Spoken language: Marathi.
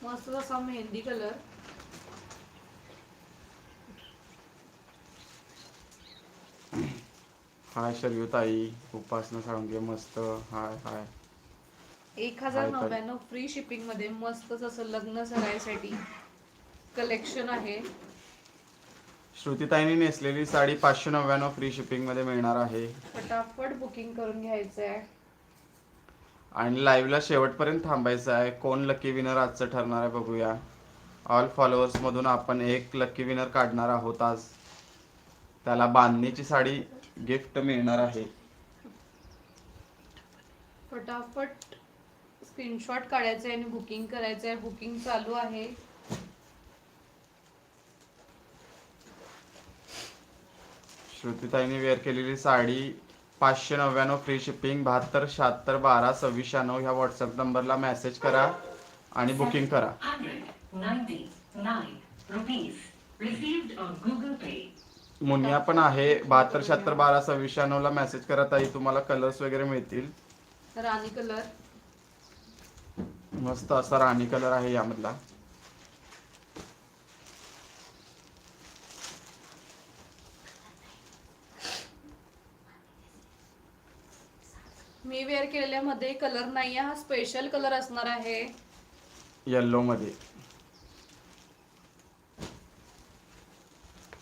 मस्त असा मेहंदी कलर. हाय शर्युताई, उपासना साळुंके मस्त. हाय हाय. 1099 फ्री शिपिंग मध्ये मस्तच असं लग्न सराईसाठी कलेक्शन आहे. श्रुतीताईंनी नेसलेली साडी 599 फ्री शिपिंग मध्ये मिळणार आहे. फटाफट बुकिंग करून घ्यायचं आहे. आणि लाईव्हला शेवटपर्यंत थांबायचं आहे. कोण लकी विनर आजचं ठरणार आहे बघूया. ऑल फॉलोअर्स मधून आपण एक लकी विनर काढणार आहोत आज. त्याला बांधणीची साडी गिफ्ट मिळणार आहे. फटाफट स्क्रीनशॉट काढायचे आणि बुकिंग करायचं आहे. बुकिंग चालू आहे. श्रुतीताईंनी वेअर केलेली साडी 599 फ्री शिपिंग. 72 76 12 26 96 ह्या व्हॉट्सअप नंबरला मेसेज करा आणि बुकिंग करा. मुनिया पण आहे. 72 76 12 26 96 ला मेसेज करा ताई. तुम्हाला कलर्स वगैरे मिळतील. राणी कलर. मस्त असा राणी कलर आहे यामधला. मी वेअर केलेल्या मध्ये कलर नाही आहे. हा स्पेशल कलर असणार आहे. येल्लो मध्ये.